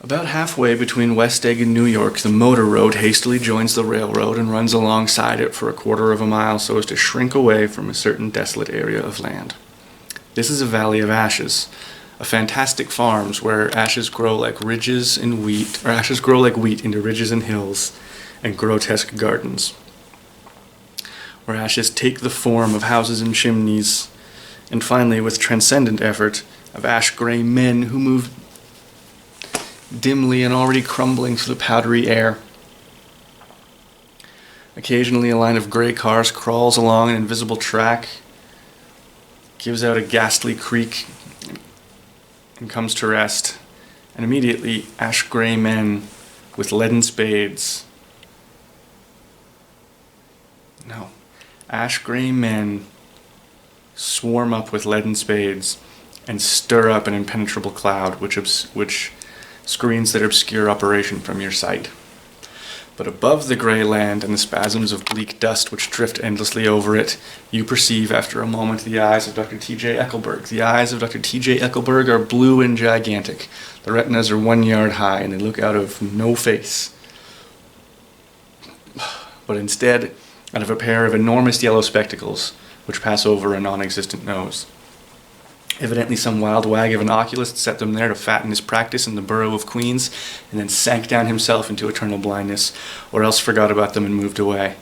About halfway between West Egg and New York, the motor road hastily joins the railroad and runs alongside it for a quarter of a mile so as to shrink away from a certain desolate area of land. This is a valley of ashes, a fantastic farms where ashes grow like ridges in wheat, or ashes grow like wheat into ridges and hills and grotesque gardens, where ashes take the form of houses and chimneys, and finally, with transcendent effort, of ash-gray men who move dimly and already crumbling through the powdery air. Occasionally a line of grey cars crawls along an invisible track, gives out a ghastly creak, and comes to rest, and immediately ash-grey men with leaden spades. Ash-grey men swarm up with leaden spades and stir up an impenetrable cloud which screens their obscure operation from your sight. But above the grey land and the spasms of bleak dust which drift endlessly over it, you perceive after a moment the eyes of Dr. T.J. Eckelberg. The eyes of Dr. T.J. Eckelberg are blue and gigantic. The retinas are 1 yard high and they look out of no face, but instead out of a pair of enormous yellow spectacles which pass over a non-existent nose. Evidently some wild wag of an oculist set them there to fatten his practice in the borough of Queens, and then sank down himself into eternal blindness, or else forgot about them and moved away.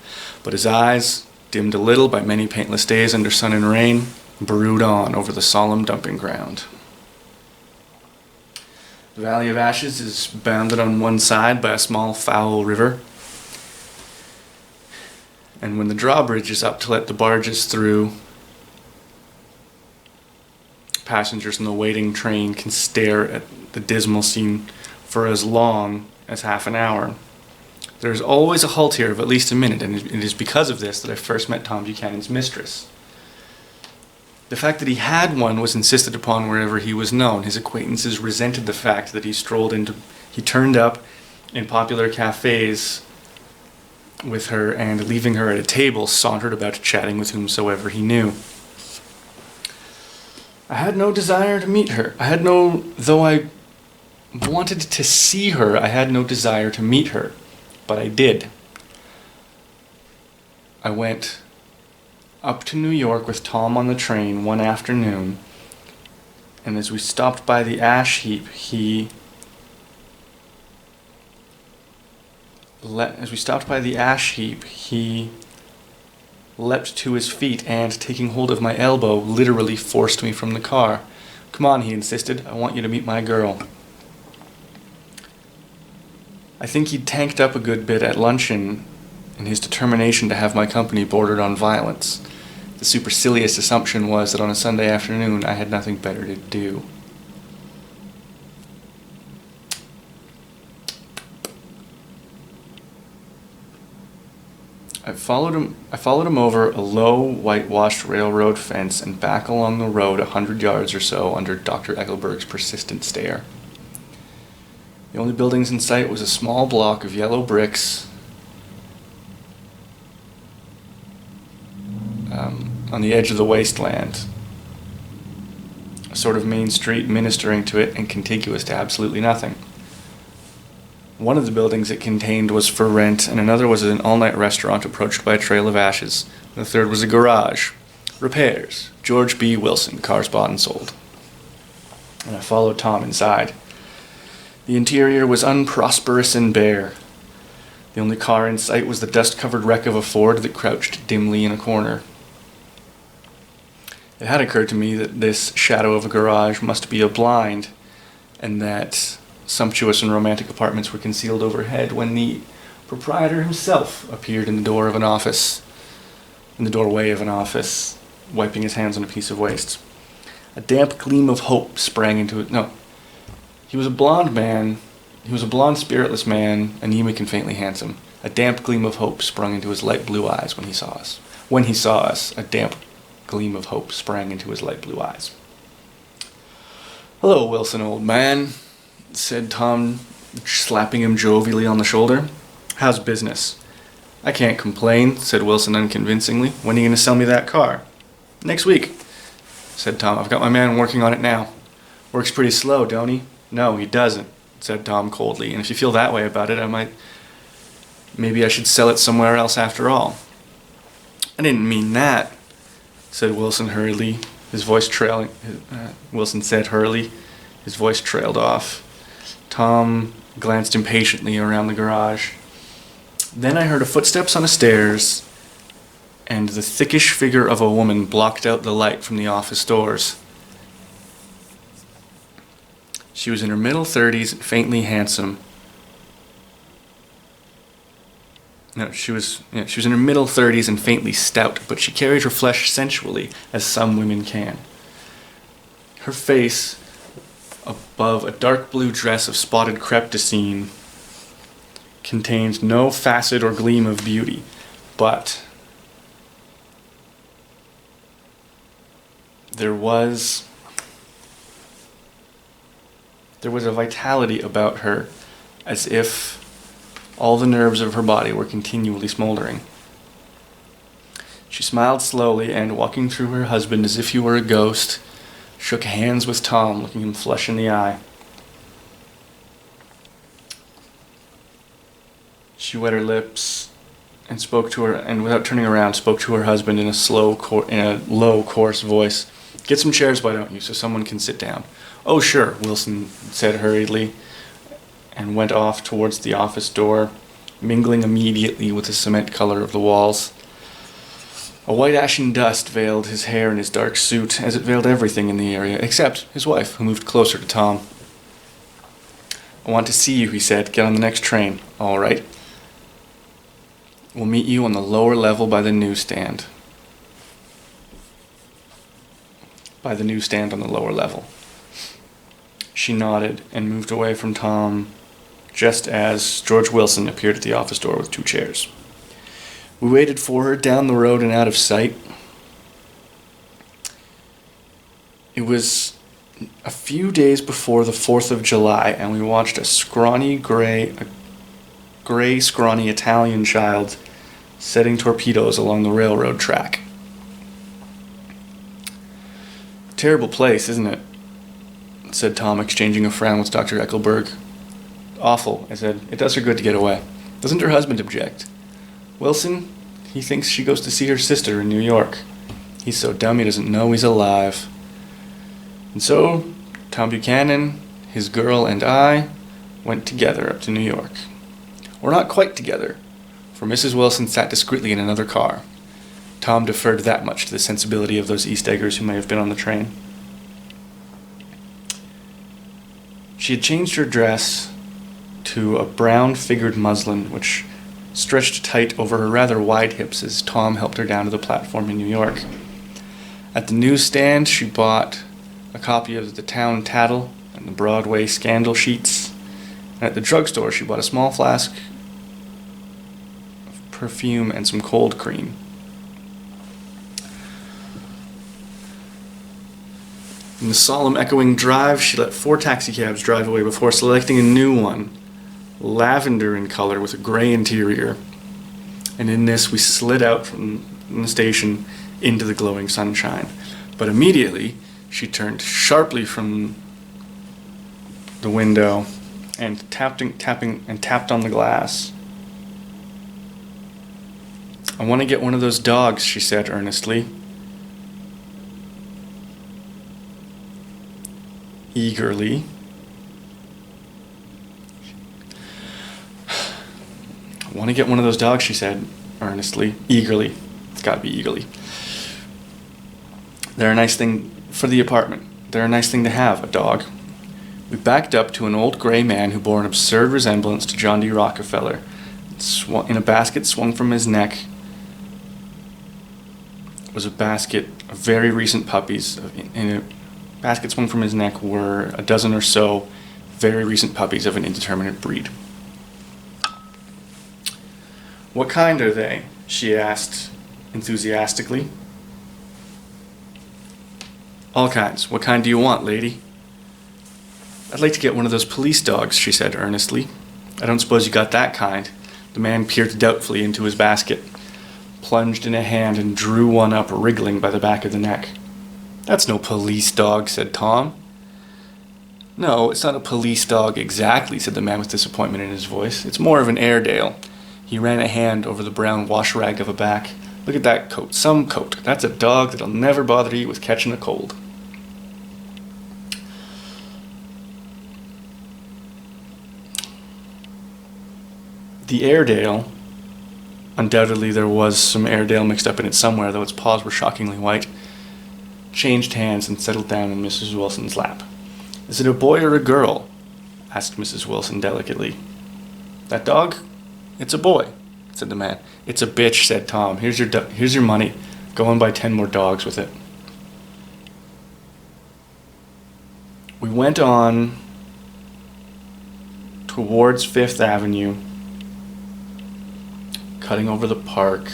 But his eyes, dimmed a little by many paintless days under sun and rain, brood on over the solemn dumping ground. The Valley of Ashes is bounded on one side by a small foul river, and when the drawbridge is up to let the barges through, passengers in the waiting train can stare at the dismal scene for as long as half an hour. There is always a halt here of at least a minute, and it is because of this that I first met Tom Buchanan's mistress. The fact that he had one was insisted upon wherever he was known. His acquaintances resented the fact that he turned up in popular cafes with her, and leaving her at a table, sauntered about chatting with whomsoever he knew. I had no desire to meet her. Though I wanted to see her, I had no desire to meet her. But I did. I went up to New York with Tom on the train one afternoon, and as we stopped by the ash heap, he leapt to his feet and, taking hold of my elbow, literally forced me from the car. "Come on," he insisted. "I want you to meet my girl." I think he'd tanked up a good bit at luncheon in his determination to have my company bordered on violence. The supercilious assumption was that on a Sunday afternoon I had nothing better to do. I followed him over a low, whitewashed railroad fence and back along the road 100 yards or so under Dr. Eckelberg's persistent stare. The only buildings in sight was a small block of yellow bricks on the edge of the wasteland, a sort of main street ministering to it and contiguous to absolutely nothing. One of the buildings it contained was for rent, and another was an all-night restaurant approached by a trail of ashes. The third was a garage. Repairs. George B. Wilson, cars bought and sold. And I followed Tom inside. The interior was unprosperous and bare. The only car in sight was the dust-covered wreck of a Ford that crouched dimly in a corner. It had occurred to me that this shadow of a garage must be a blind, and that sumptuous and romantic apartments were concealed overhead, when the proprietor himself appeared in the doorway of an office, wiping his hands on a piece of waste. A damp gleam of hope sprang into it. No, he was a blonde man. He was a blonde, spiritless man, anemic and faintly handsome. A damp gleam of hope sprung into his light blue eyes when he saw us. When he saw us, a damp gleam of hope sprang into his light blue eyes. "Hello, Wilson, old man," said Tom, slapping him jovially on the shoulder. "How's business?" "I can't complain," said Wilson unconvincingly. "When are you going to sell me that car?" "Next week," said Tom. "I've got my man working on it now." "Works pretty slow, don't he?" "No, he doesn't. said Tom coldly. And if you feel that way about it, maybe I should sell it somewhere else after all. I didn't mean that, said Wilson hurriedly, his voice trailing. Wilson said hurriedly, his voice trailed off. Tom glanced impatiently around the garage. Then I heard footsteps on the stairs, and the thickish figure of a woman blocked out the light from the office doors. She was in her middle 30s and faintly handsome. No, she was in her middle 30s and faintly stout, but she carried her flesh sensually, as some women can. Her face, above a dark blue dress of spotted crepe de chine, contained no facet or gleam of beauty, but there was a vitality about her, as if all the nerves of her body were continually smoldering. She smiled slowly and, walking through her husband as if he were a ghost, shook hands with Tom, looking him flush in the eye. She wet her lips and spoke to her, and without turning around, spoke to her husband in a low, coarse voice. "Get some chairs, why don't you, so someone can sit down." "Oh, sure," Wilson said hurriedly, and went off towards the office door, mingling immediately with the cement color of the walls. A white ashen dust veiled his hair and his dark suit, as it veiled everything in the area, except his wife, who moved closer to Tom. "I want to see you," he said. "Get on the next train." "All right. We'll meet you on the lower level by the newsstand." By the newsstand on the lower level. She nodded and moved away from Tom just as George Wilson appeared at the office door with 2 chairs. We waited for her down the road and out of sight. It was a few days before the 4th of July, and we watched a gray, scrawny Italian child setting torpedoes along the railroad track. "Terrible place, isn't it?" said Tom, exchanging a frown with Dr. Eckelberg. "Awful," I said. "It does her good to get away. Doesn't her husband object? Wilson, he thinks she goes to see her sister in New York. He's so dumb he doesn't know he's alive." And so, Tom Buchanan, his girl, and I went together up to New York. Or not quite together, for Mrs. Wilson sat discreetly in another car. Tom deferred that much to the sensibility of those East Eggers who may have been on the train. She had changed her dress to a brown-figured muslin, which stretched tight over her rather wide hips as Tom helped her down to the platform in New York. At the newsstand, she bought a copy of the Town Tattle and the Broadway Scandal sheets, and at the drugstore, she bought a small flask of perfume and some cold cream. In the solemn, echoing drive, she let 4 taxicabs drive away before selecting a new one, lavender in color with a gray interior. And in this, we slid out from the station into the glowing sunshine. But immediately, she turned sharply from the window and tapped on the glass. "I want to get one of those dogs," she said earnestly. Eagerly. "I want to get one of those dogs," she said earnestly. Eagerly. It's got to be eagerly. "They're a nice thing for the apartment. They're a nice thing to have, a dog." We backed up to an old gray man who bore an absurd resemblance to John D. Rockefeller. In a basket swung from his neck was a basket of very recent puppies. In a basket swung from his neck were a dozen or so very recent puppies of an indeterminate breed. "What kind are they?" she asked enthusiastically. "All kinds. What kind do you want, lady?" "I'd like to get one of those police dogs," she said earnestly. "I don't suppose you got that kind." The man peered doubtfully into his basket, plunged in a hand, and drew one up, wriggling by the back of the neck. "That's no police dog," said Tom. "No, it's not a police dog exactly," said the man with disappointment in his voice. "It's more of an Airedale." He ran a hand over the brown wash rag of a back. "Look at that coat. Some coat. That's a dog that'll never bother you with catching a cold." The Airedale, undoubtedly there was some Airedale mixed up in it somewhere, though its paws were shockingly white, changed hands and settled down in Mrs. Wilson's lap. "Is it a boy or a girl?" asked Mrs. Wilson delicately. "That dog? It's a boy," said the man. "It's a bitch," said Tom. Here's your money. Go and buy 10 more dogs with it." We went on towards Fifth Avenue, cutting over the park.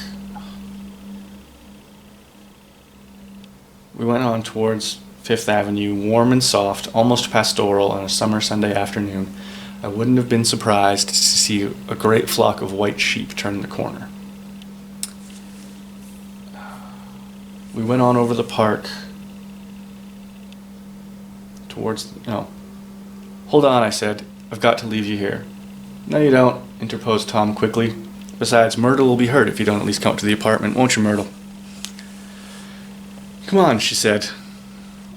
We went on towards Fifth Avenue, warm and soft, almost pastoral on a summer Sunday afternoon. I wouldn't have been surprised to see a great flock of white sheep turn the corner. We went on over the park towards... No. "Hold on," I said. "I've got to leave you here." "No, you don't," interposed Tom quickly. "Besides, Myrtle will be hurt if you don't at least come up to the apartment, won't you, Myrtle?" "Come on," she said.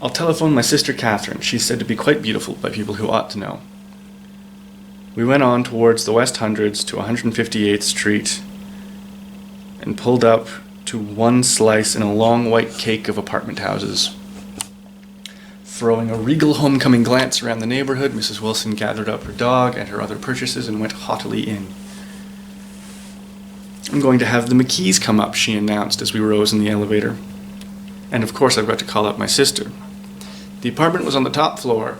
"I'll telephone my sister Catherine. She's said to be quite beautiful by people who ought to know." We went on towards the West Hundreds to 158th Street and pulled up to one slice in a long white cake of apartment houses. Throwing a regal homecoming glance around the neighborhood, Mrs. Wilson gathered up her dog and her other purchases and went haughtily in. "I'm going to have the McKees come up," she announced as we rose in the elevator. "And of course I've got to call up my sister." The apartment was on the top floor.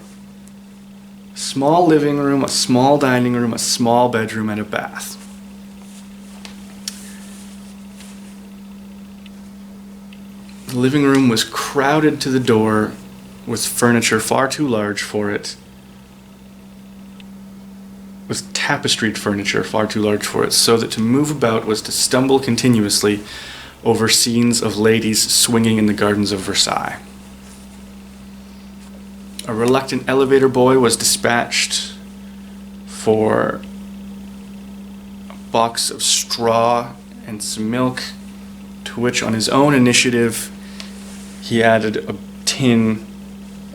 A small living room, a small dining room, a small bedroom, and a bath. The living room was crowded to the door with furniture far too large for it. With tapestried furniture far too large for it, so that to move about was to stumble continuously over scenes of ladies swinging in the gardens of Versailles. A reluctant elevator boy was dispatched for a box of straw and some milk, to which on his own initiative he added a tin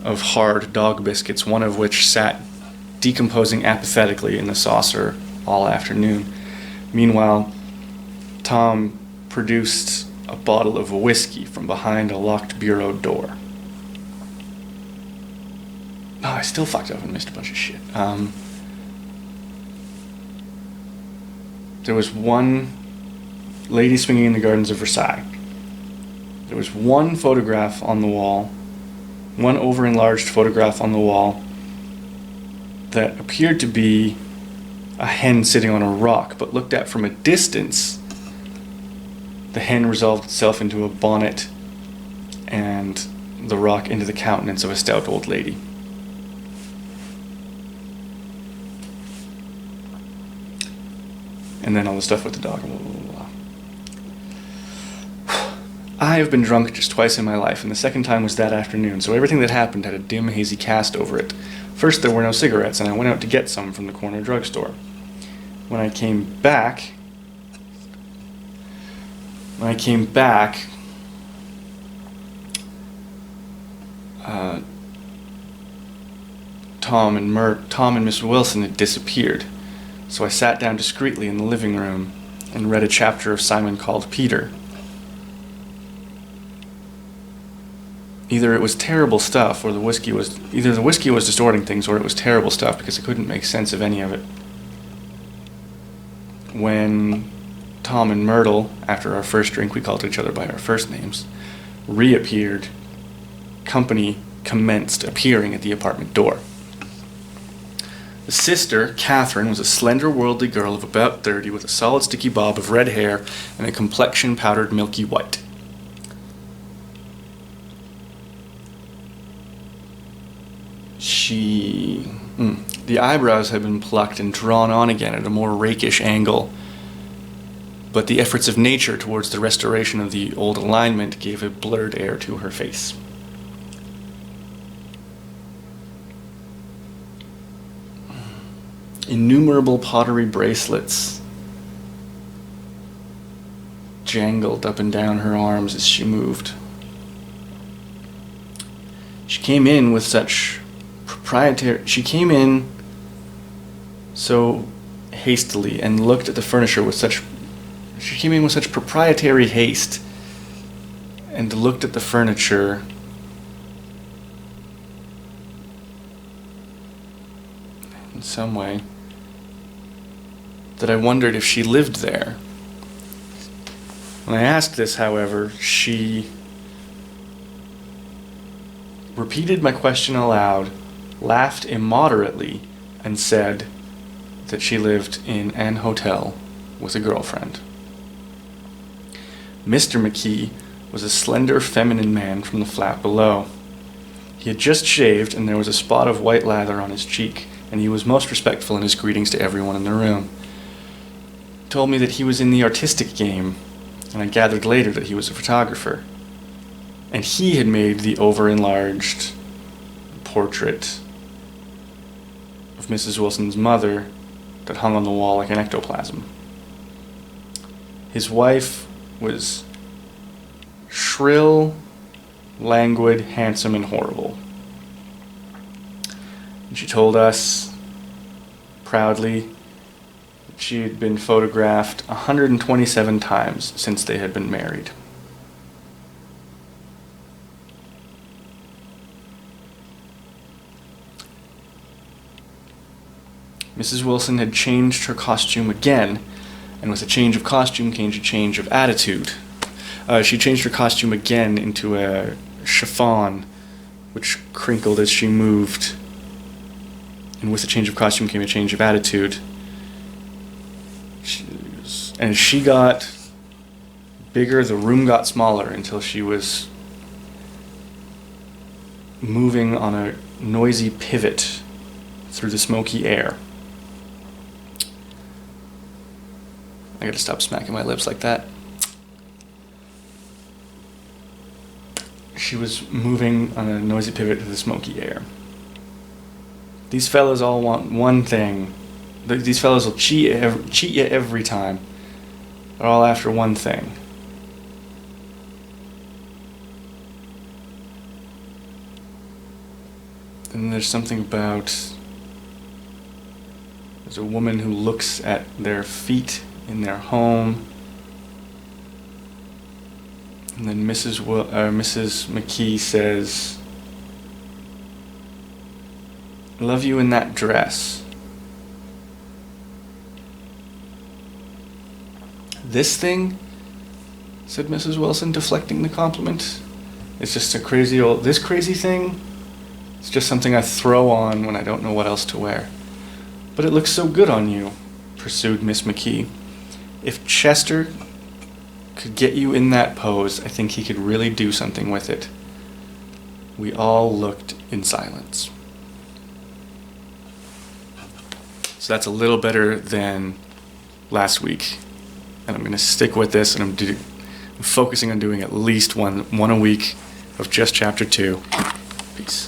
of hard dog biscuits, one of which sat decomposing apathetically in the saucer all afternoon. Meanwhile, Tom produced a bottle of whiskey from behind a locked bureau door. Oh, I still fucked up and missed a bunch of shit. There was one lady swinging in the gardens of Versailles. There was one photograph on the wall, one over-enlarged photograph on the wall that appeared to be a hen sitting on a rock, but looked at from a distance, the hen resolved itself into a bonnet and the rock into the countenance of a stout old lady. And then all the stuff with the dog. Blah, blah, blah. I have been drunk just twice in my life, and the second time was that afternoon, so everything that happened had a dim, hazy cast over it. First, there were no cigarettes, and I went out to get some from the corner drugstore. When I came back, Tom and Miss Wilson had disappeared. So I sat down discreetly in the living room and read a chapter of Simon Called Peter. Either it was terrible stuff, or either the whiskey was distorting things, or it was terrible stuff because I couldn't make sense of any of it. When Tom and Myrtle, after our first drink, we called each other by our first names, reappeared, company commenced appearing at the apartment door. The sister, Catherine, was a slender, worldly girl of about 30 with a solid, sticky bob of red hair and a complexion powdered milky white. The eyebrows had been plucked and drawn on again at a more rakish angle, but the efforts of nature towards the restoration of the old alignment gave a blurred air to her face. Innumerable pottery bracelets jangled up and down her arms as she moved. She came in so hastily and looked at the furniture she came in with such proprietary haste and looked at the furniture in some way that I wondered if she lived there. When I asked this, however, she repeated my question aloud, laughed immoderately, and said that she lived in an hotel with a girlfriend. Mr. McKee was a slender, feminine man from the flat below. He had just shaved, and there was a spot of white lather on his cheek, and he was most respectful in his greetings to everyone in the room. He told me that he was in the artistic game, and I gathered later that he was a photographer. And he had made the over-enlarged portrait of Mrs. Wilson's mother that hung on the wall like an ectoplasm. His wife was shrill, languid, handsome, and horrible. And she told us proudly that she had been photographed 127 times since they had been married. Mrs. Wilson had changed her costume again, and with a change of costume came a change of attitude. She changed her costume again into a chiffon, which crinkled as she moved. And with a change of costume came a change of attitude. As she got bigger, the room got smaller until she was moving on a noisy pivot through the smoky air. I gotta stop smacking my lips like that. She was moving on a noisy pivot through the smoky air. These fellas all want one thing. These fellas will cheat you every time. They're all after one thing. And there's something about... There's a woman who looks at their feet in their home, and then Mrs. McKee says, "I love you in that dress." "This thing," said Mrs. Wilson, deflecting the compliment, "it's just this crazy thing, it's just something I throw on when I don't know what else to wear. But it looks so good on you," pursued Miss McKee. "If Chester could get you in that pose, I think he could really do something with it." We all looked in silence. So that's a little better than last week. And I'm going to stick with this, and I'm focusing on doing at least one a week of just chapter 2. Peace.